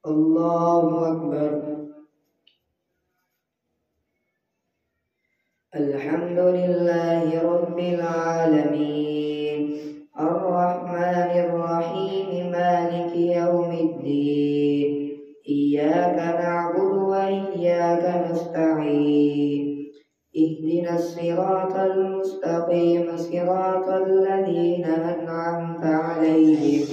الله أكبر. الحمد لله رب العالمين الرحمن الرحيم مالك يوم الدين إياك نعبد وإياك نستعين اهدنا الصراط المستقيم صراط الذين أنعمت عليهم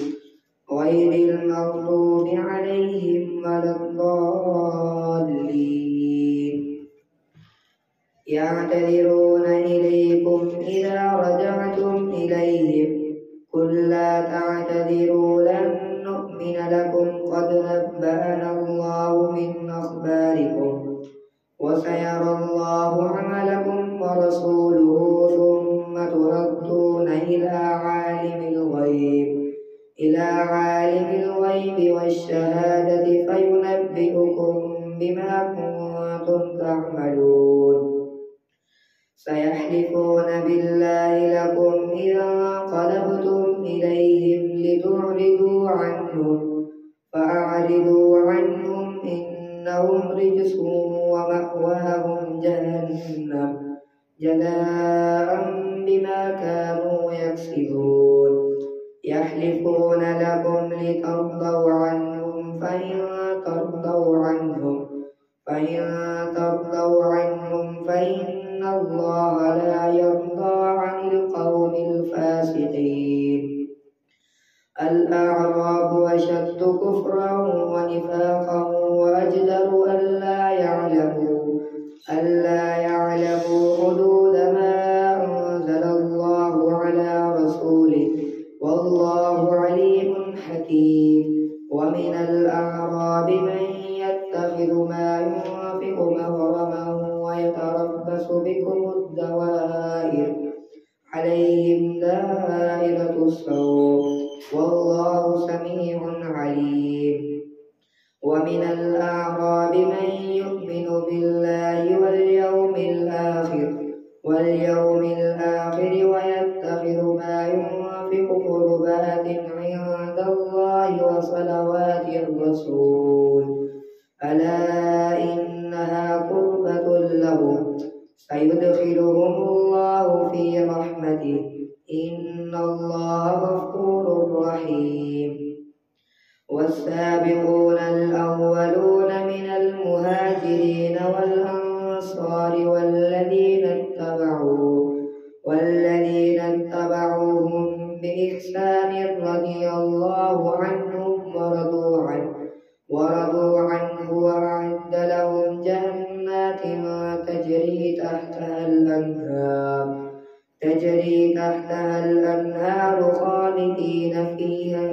غير المغضوب عليهم ولا الضالين. يعتذرون إليكم إذا رجعتم إليهم قل لا تعتذروا لن نؤمن لكم قد نبأنا الله من أخباركم وسيرى الله عملكم ورسوله ثم تردون إلى عالم الغيب والشهادة فينبئكم بما كنتم تعملون. سيحلفون بالله لكم إذا انقلبتم إليهم لتعرضوا عنهم فأعرضوا عنهم إنهم رجس ومأواهم جهنم جزاء بما كانوا يكسبون. يحلفون لكم لترضوا عنهم فإن ترضوا عنهم فإن الله لا يرضى عن القوم الفاسقين. الأعراب أشد كفرا ونفاقا وأجدر ألا يعلموا حدود ما أنزل الله على رسوله والله عليم حكيم. ومن الأعراب من يتخذ ما ينفق مغرما ويتربص بكم الدوائر عليهم دائرة السوء والله سميع عليم. ومن الأعراب من يؤمن بالله واليوم الآخر ويتخذ ما ينفق قربات عند الله وصلوات الرسول ألا إنها قربة لهم سيدخلهم الله في رحمته إن الله غفور رحيم. والسابقون الأولون من المهاجرين والأنصار والذين اتبعوهم بإحسان رضي الله عنهم ورضوا عنه وأعد لهم جنات تجري تحتها الأنهار خالدين فيها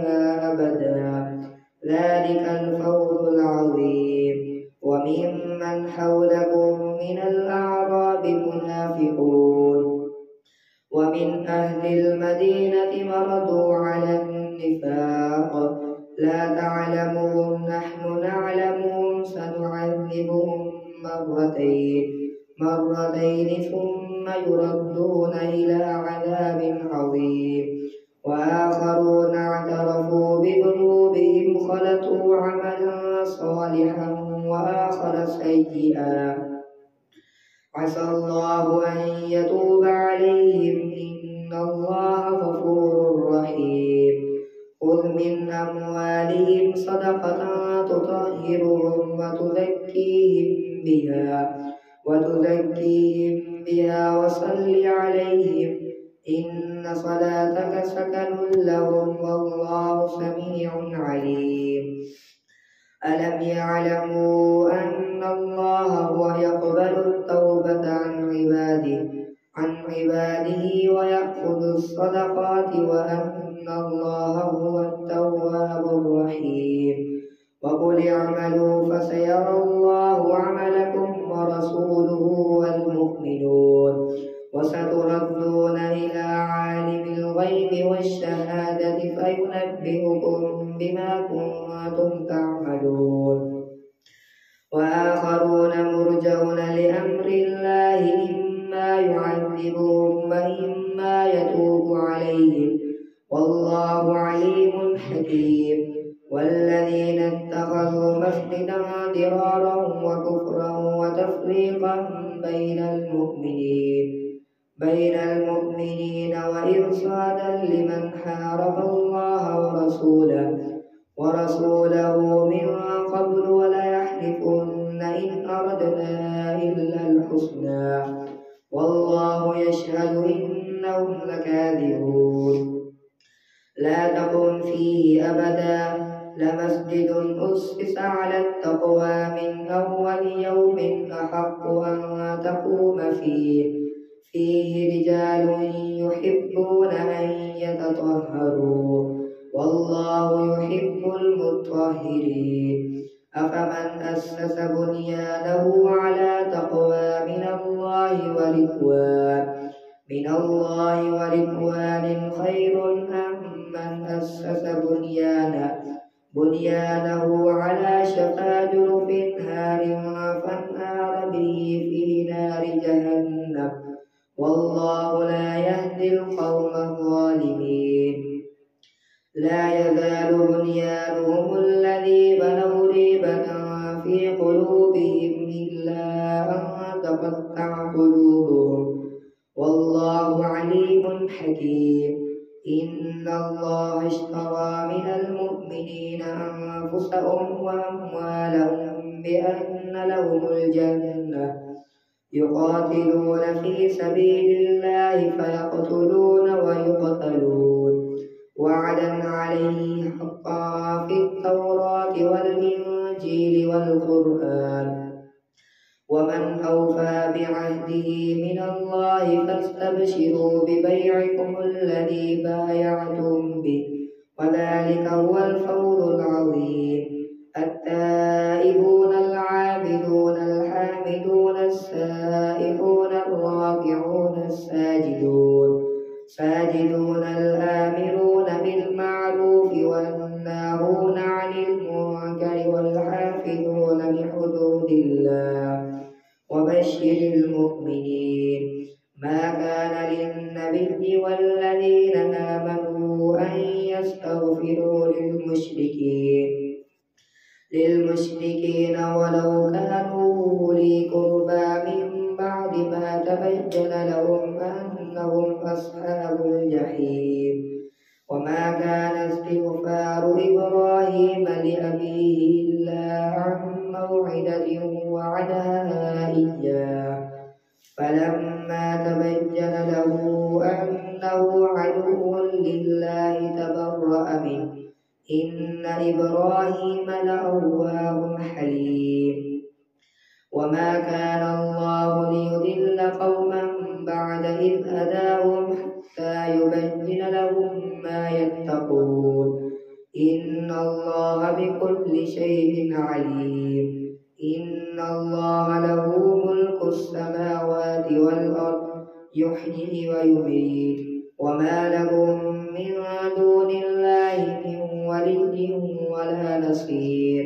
أبدا ذلك الفوز العظيم. وممن حولكم من الأعراب منافقون ومن أهل المدينة مرضوا على النفاق لا تعلمهم نحن نعلمهم سنعذبهم مرتين ثم يردون إلى عذاب عظيم. وآخرون اعترفوا بذنوبهم خلطوا عملا صالحا وآخر سيئا عسى الله أن يتوب عليهم إن الله غفور رحيم. خذ من أموالهم صدقة تطهرهم وتزكيهم بها وصل عليهم إن صلاتك سكن لهم والله سميع عليم. ألم يعلموا أن الله هو يقبل التوبة عن عباده ويأخذ الصدقات وأن الله هو التواب الرحيم. وقل اعملوا فسيرى الله عملكم ورسوله والمؤمنون وستردون إلى عالم الغيب والشهادة فينبئكم بما كنتم تعملون. وآخرون مرجون لأمر الله إما يعذبهم وإما يتوب عليهم والله عليم حكيم. والذين يتخذوا مسجدا ضرارا وكفرا وتفريقا بين المؤمنين وإرصادا لمن حارب الله ورسوله من قبل ولا يحلفن إن أردنا إلا الحسنى والله يشهد إنهم لكاذبون. لا تقم فيه أبدا لمسجد أسس على التقوى من أول يوم أحق أن تقوم فيه رجال يحبون أن يتطهروا والله يحب المطهرين. أفمن أسس بنيانه على تقوى من الله ورضوان خير أم من أسس بنيانه على شفا جرف هار فانهار به في نار جهنم والله لا يهدي القوم الظالمين. لا يزال بنيانهم الذي بنوا ريبة في قلوبهم إلا أن تقطع قلوبهم والله عليم حكيم. إن الله اشترى من المؤمنين أنفسهم وأموالهم بأن لهم الجنة يقاتلون في سبيل الله فيقتلون ويقتلون وعدا عليه حقا في التوراة والإنجيل والقرآن ومن أوفى بعهده من الله فاستبشروا ببيعكم الذي بايعتم به وذلك هو الفوز العظيم. التائبون العابدون الحامدون السائحون الراكعون الساجدون الآمرون بالمعروف والناهون عن المنكر والحافظون لحدود الله وبشر المؤمنين. ما كان للنبي والذين آمنوا أن يستغفروا للمشركين ولو كانوا أولي قربى من بعد ما تبين لهم أنهم أصحاب الجحيم. وما كان استغفار إبراهيم لأبيه إلا عن موعدة وعدها إياه فلما تبين له أنه عدو لله تبرأ منه إن إبراهيم لأواه حليم. وما كان الله ليضل قوما بعد إذ هداهم حتى يبين لهم ما يتقون إن الله بكل شيء عليم. إن الله له ملك السماوات والأرض يحيي ويميت وما لهم من دون الله من ولي ولا نصير.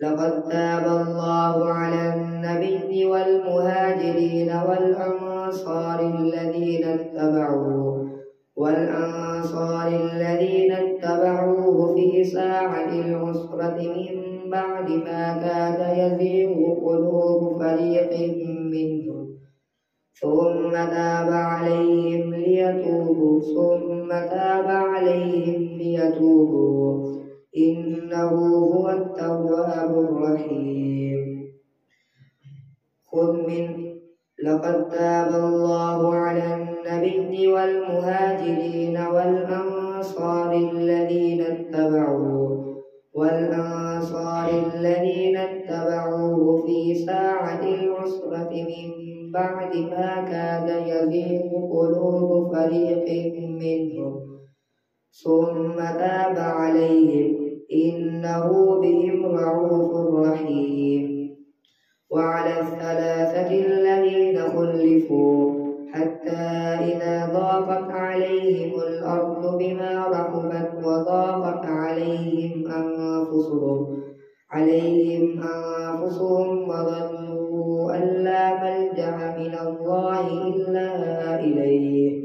لقد تاب الله على النبي والمهاجرين والأنصار الذين اتبعوه في ساعة العسرة من بعد ما كاد يزيغ قلوب فريق منهم ثم تاب عليهم ليتوبوا إنه هو التواب الرحيم. لقد تاب الله على النبي والمهاجرين والأنصار الذين اتبعوه في ساعة العسرة من بعد ما كاد يزيغ قلوب فريق منهم ثم تاب عليهم إنه بهم رءوف رحيم. وعلى الثلاثة الذين خلفوا حتى إذا ضاقت عليهم الأرض بما رحبت وضاقت عليهم أنفسهم وظنوا أن لا ملجأ من الله إلا إليه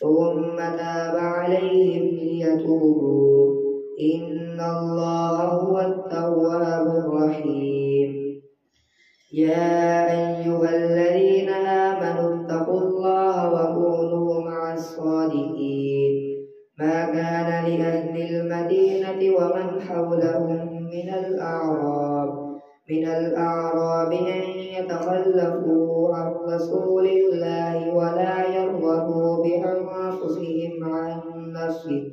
ثم تاب عليهم ليتوبوا إن الله هو التواب الرحيم. يا أيها الذين آمنوا اتقوا الله وكونوا مع الصادقين. ما كان لأهل المدينة ومن حولهم من الأعراب أن يتخلفوا عن رسول الله ولا يرغبوا بأنفسهم عن نفسه،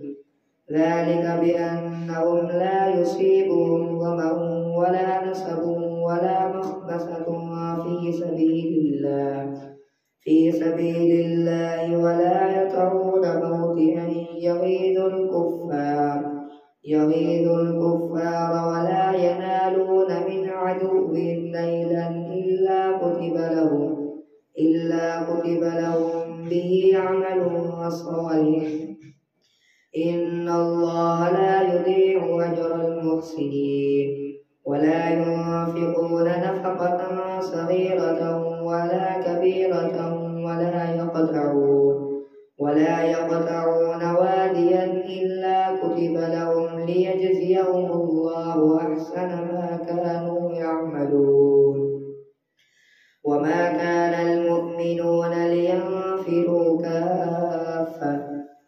ذلك بأنهم لا يصيبهم ظمأ ولا نصب ولا مخمصة في سبيل الله ولا يطعون موطئا يغيظ الكفار ولا ينالون من عدو نيلا إلا كتب لهم به عمل صالح. إن الله لا يضيع أجر المحسنين. ولا ينفقون نفقة صغيرة ولا كبيرة ولا يقطعون واديا إلا كتب لهم ليجزيهم الله أحسن ما كانوا يعملون. وما كان المؤمنون لينفروا كافة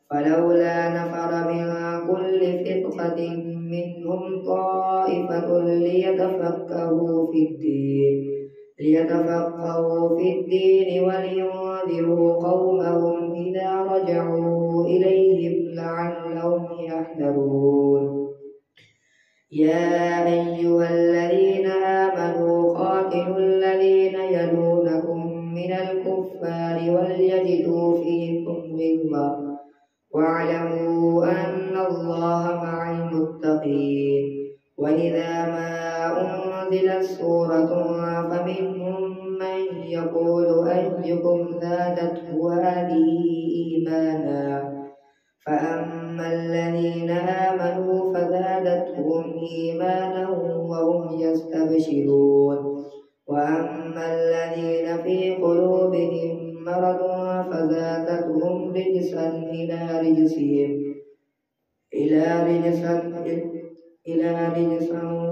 فلولا نفر من كل فرقة منهم طائفة ليتفقهوا في الدين ولينذروا قومهم إذا رجعوا إليهم لعلهم يحذرون. يا أيها الذين آمنوا قاتلوا الذين يلونكم من الكفار وليجدوا فيكم غلظة واعلموا أن الله مع المتقين. وإذا ما أنزلت سورة فمنهم من يقول أيكم زادته هذه إيمانا، فأما الذين آمنوا فزادتهم إيمانا وهم يستبشرون. وأما الذين في قلوبهم مرض فزادتهم رجسا إلى رجسا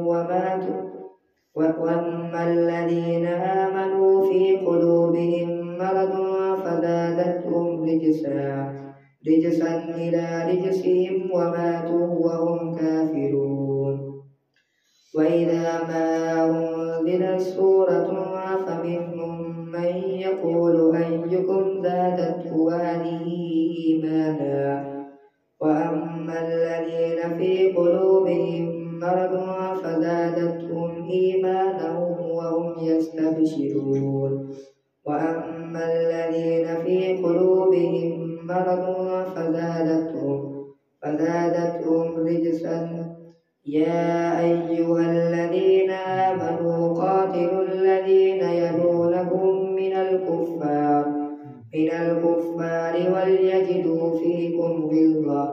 وماتوا. وأما الذين آمنوا في قلوبهم مرض فزادتهم رجسا إلى رجسهم وماتوا وهم كافرون. وإذا ما أنزلت سورة فمنهم من يقول أيكم زادته هذه إيمانا، وأما الذين في قلوبهم مرض فزادتهم إيمانا وهم يستبشرون. وأما الذين في قلوبهم مرض فزادتهم رجسا. يا أيها الذين آمنوا قاتلوا الذين يلونكم من الكفار وليجدوا فيكم غلظة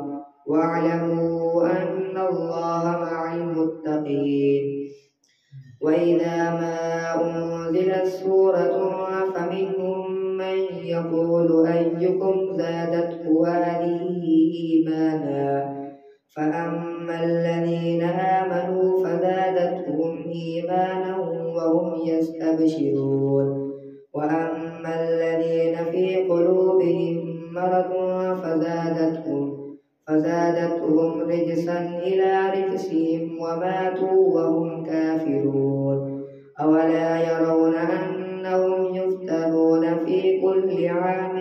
واعلموا أن الله مع المتقين. وإذا ما أنزلت سورة فمنهم من يقول أيكم زادته هذه إيمانا، فأما الذين آمنوا فزادتهم إيمانا وهم يستبشرون. وأما الذين في قلوبهم مرض فزادتهم رجسا إلى رجسهم وماتوا وهم كافرون. أولا يرون أنهم يفتنون في كل عام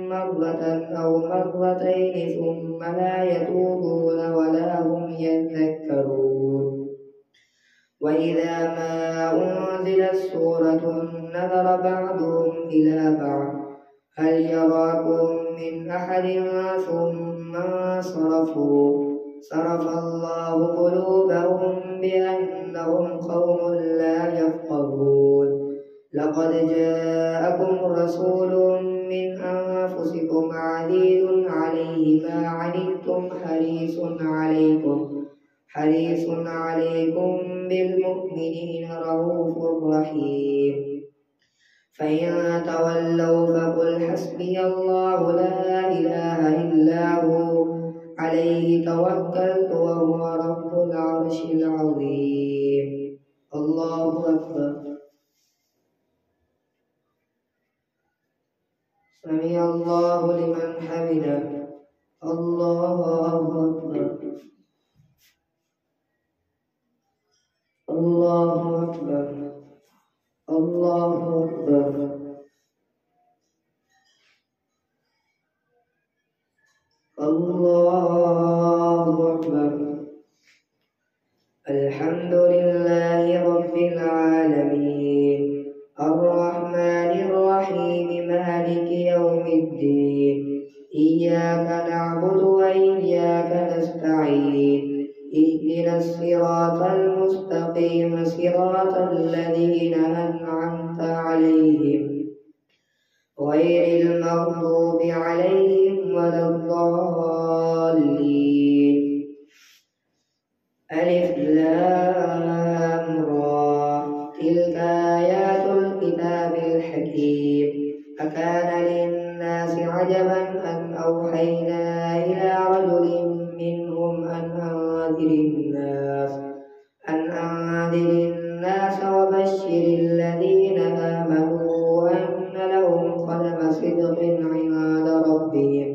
مرة أو مرتين ثم لا يتوبون ولا هم يذكرون. وإذا ما أنزلت سورة نظر بعضهم إلى بعض هل يراكم من أحد ثم صرف الله قلوبهم بأنهم قوم لا يفقهون. لقد جاءكم رسول من أنفسكم عزيز عليه ما عنتم حريص عليكم بالمؤمنين رؤوف رحيم. فإن تولوا فقل حسبي الله لا إله إلا هو عليه توكلت وهو رب العرش العظيم. الله أكبر. سمع الله لمن حمده. الله أكبر. الله أكبر. الله أكبر. الله أكبر. الحمد لله رب العالمين الرحمن الرحيم مالك يوم الدين إياك نعبد وإياك نستعين اهدنا الصراط المستقيم صراط الذين أنعمت عليهم غير المغضوب عليهم ولا الضالين. ألف لام را تلك آيات الكتاب الحكيم أكان للناس عجبا أن أوحينا إلى رجل منهم أن أنذر الناس وبشر الذين آمنوا أن لهم قدم صدق عند ربهم.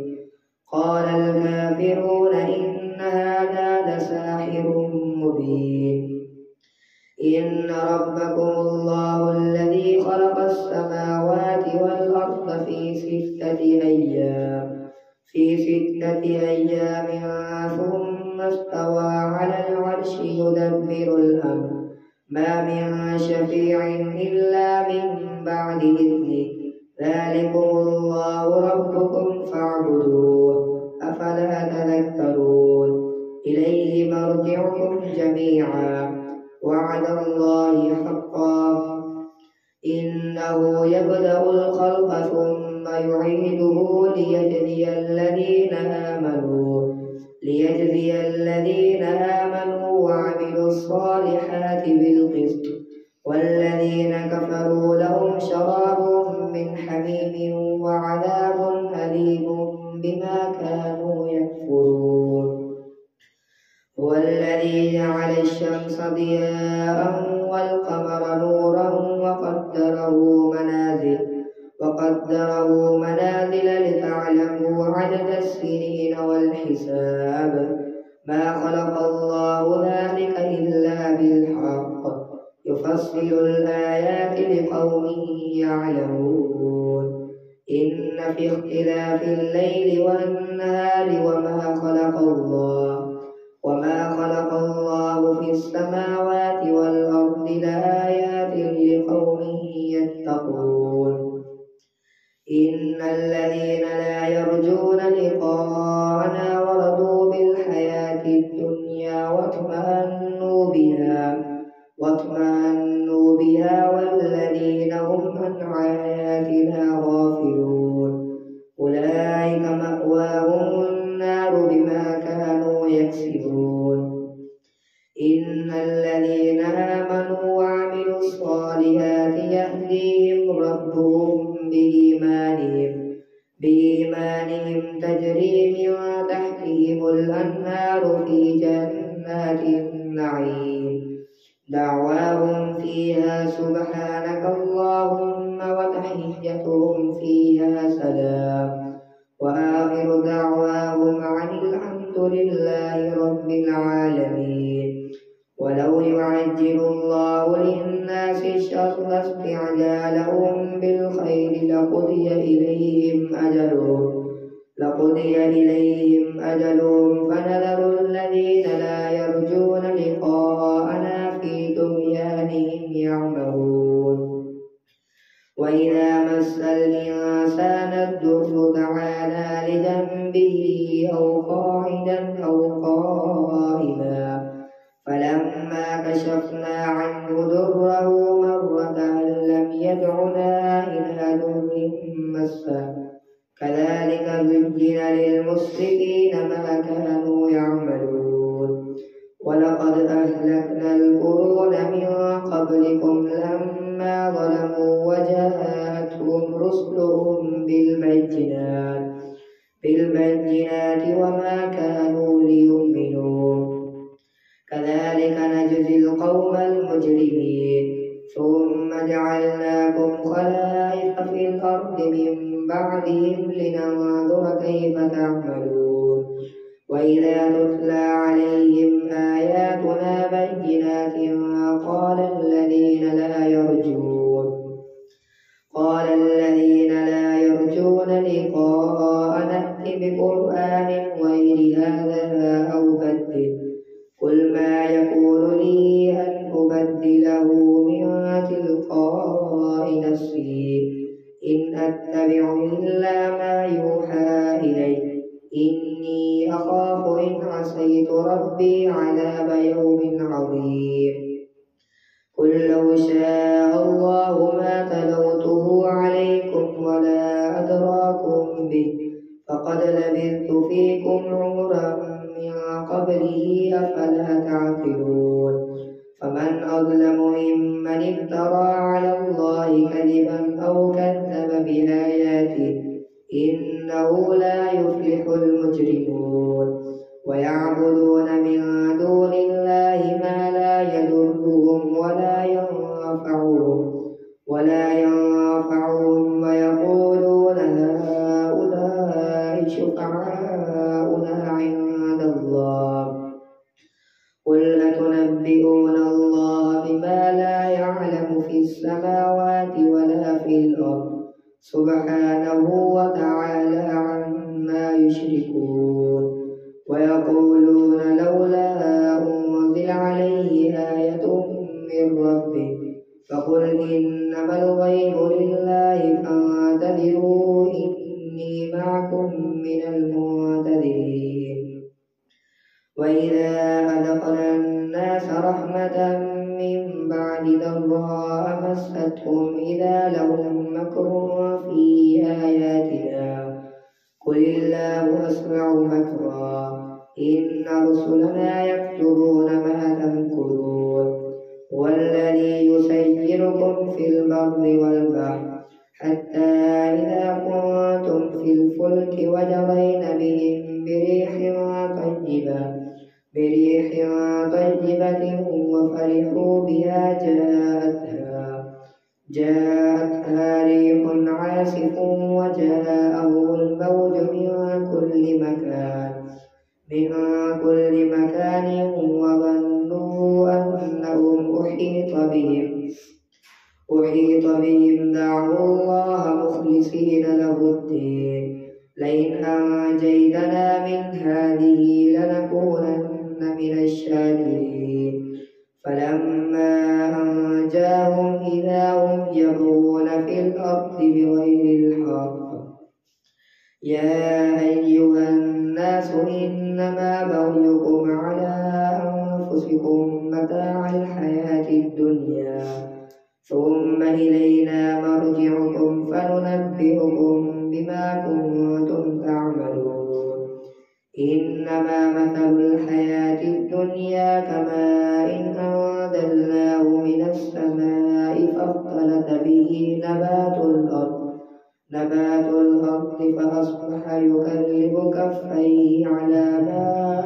قال الكافرون إن هذا لساحر مبين. إن ربكم الله الذي خلق السماوات والأرض في ستة أيام ثم استوى على العرش يدبر الأمر ما من شفيع إلا من بعد إذنه ذلكم الله ربكم فاعبدوه أفلا تذكرون. إليه مرجعكم جميعا وعد الله حقا إنه يبدأ الخلق ثم يعيده ليجزي الذين آمنوا وعملوا الصالحات بالقسط والذين كفروا لهم شراب من حميم وعذاب أليم بما كانوا يكفرون. هو الذي جعل الشمس ضياء والقمر نورا وقدره منازل لتعلموا عدد السنين والحساب. ما خلق الله ذلك إلا بالحق يفصل الآيات لقوم يعلمون. إن في اختلاف الليل والنهار وما خلق الله في السماوات والأرض لآيات لقوم يتقون. إن الذين لا يرجون لقاءنا ورضوا بالحياة الدنيا واطمأنوا بها والذين هم عن آياتنا غافلون أولئك مأواهم النار بما كانوا يكسبون. إن الذين آمنوا وعملوا الصالحات يهديهم ربهم بإيمانهم تجري من تحتهم الأنهار في جنات النعيم دعواهم فيها سبحانك اللهم وتحيتهم فيها سلام وآخر دعواهم عن الحمد لله رب العالمين. ولو يعجل الله للناس الشر استعجالهم بالخير لقضي إليهم أجلهم فنذر الذين لا يرجون لقاءنا في طغيانهم يعمهون. وإذا مس الإنسان الضر دعانا لجنبه أو قاعدا أو قائما فلما كشفنا عنه ضره مر كأن لم يدعنا إلى ضر مسه كذلك زين للمسرفين ما كانوا يعملون. ولقد أهلكنا القرون من قبلكم لما ظلموا وجاءتهم رسلهم بالبينات وما كانوا بعضهم لننظر كيف تعملون وإذا تتلى عليهم آياتنا بينات قال الذين لا يرجون لقاء نأت بقرآن غير هذا أو بدل قل ما يكون لي أن أبدله من تلقاء نفسي إن أتبع إلا ما يوحى إلي إني أخاف إن عصيت ربي عذاب يوم عظيم قل لو شاء الله ما تلوته عليكم ولا أدراكم به فقد لبثت فيكم عمرا من قبله أفلا تعقلون فمن أظلم ممن افترى على الله كذبا أو كذب بآياته إنه لا يفلح المجرمون ويعبدون من دون الله ما لا يضرهم ولا ينفعهم ويقولون هؤلاء شفعاؤنا عند الله قل أتنبئون الله بما لا يعلم في السماوات ولا في الأرض سبحانه وتعالى عما يشركون ويقولون لولا أنزل عليه آية من ربه فقل إنما الغيب لله فانتظروا إني معكم من المنتظرين وإذا أذقنا الناس رحمة من بعد ضراء مستهم إذا لهم مكر في آياتنا قل الله أسرع مكرا إن رسلنا يكتبون ما تمكرون هو الذي يسيركم في البر والبحر حتى إذا كنتم في الفلك وجرين بهم بريح طيبة وفرحوا بها جاءتها ريح عاصف وجاءهم الموج من كل مكان وظنوا أنهم أحيط بهم دعوا الله مخلصين له الدين لئن أنجيتنا من هذه لنكونن من الشاكرين فلما أنجاهم إذا هم يبغون في الأرض بغير الحق يا أيها الناس إنما بغيكم على أنفسكم متاع الحياة الدنيا ثم إلينا مرجعكم فننبئكم بما كنتم تعملون إنما مثل الحياة الدنيا كماء أنزلناه من السماء فاختلط به نبات الأرض فأصبح يكذب كفيه على ما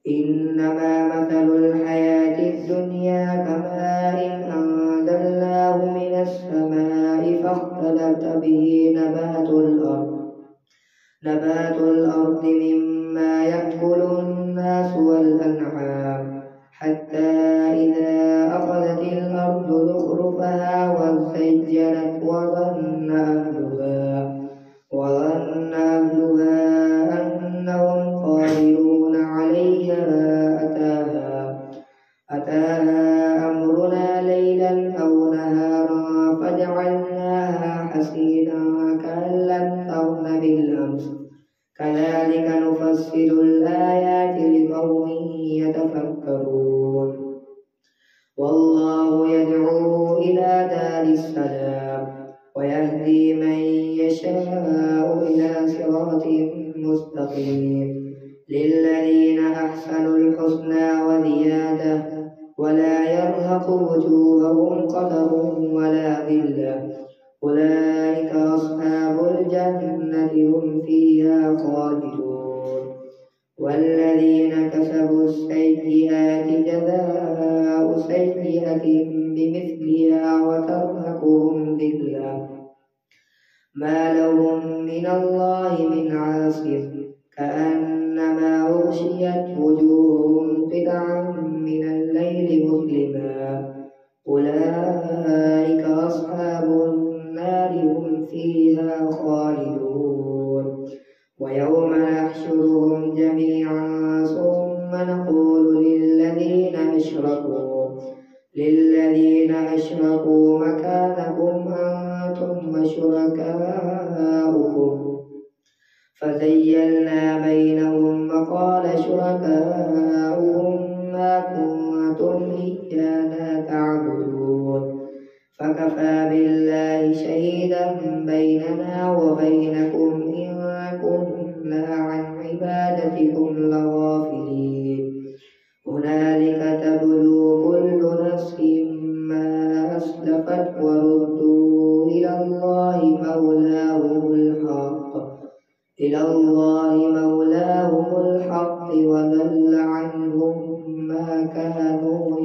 إنما مثل الحياة الدنيا كماء أنزلناه من السماء فاختلط به نبات الأرض مما يأكل الناس والأنعام حتى إذا أخذت الأرض زخرفها وزينت وظن أهلها أنهم قادرون عليها أتاها أمرنا ليلا أو نهارا فجعلناها حصيدا كأن لم تغن بالأمس كذلك نفصل الآيات لقوم يتفكرون والله يدعو إلى دار السلام ويهدي من يشاء إلى صراط مستقيم للذين أحسنوا الحسنى وزيادة ولا يرهق وجوههم قتر ولا ذلة أولئك أصحاب الجنة هم فيها خالدون والذين كسبوا السيئات جزاء سيئة بمثلها وترهقهم ذلة ما لهم وغشيت وجوههم قطعا من الليل مظلما أولئك أصحاب النار هم فيها خالدون ويوم نحشرهم جميعا ثم نقول للذين أشركوا مكانكم أنتم وشركاؤكم فزيّلنا بينهم وقال شركاؤهم ما كنتم إيانا تعبدون فكفى بالله شهيدا بيننا وبينكم إن كنا عن عبادتكم لغافلين هنالك تبلو كل نفس ما أسلفت وردوا إلى الله مولاهم الحق وضل عنهم ما كانوا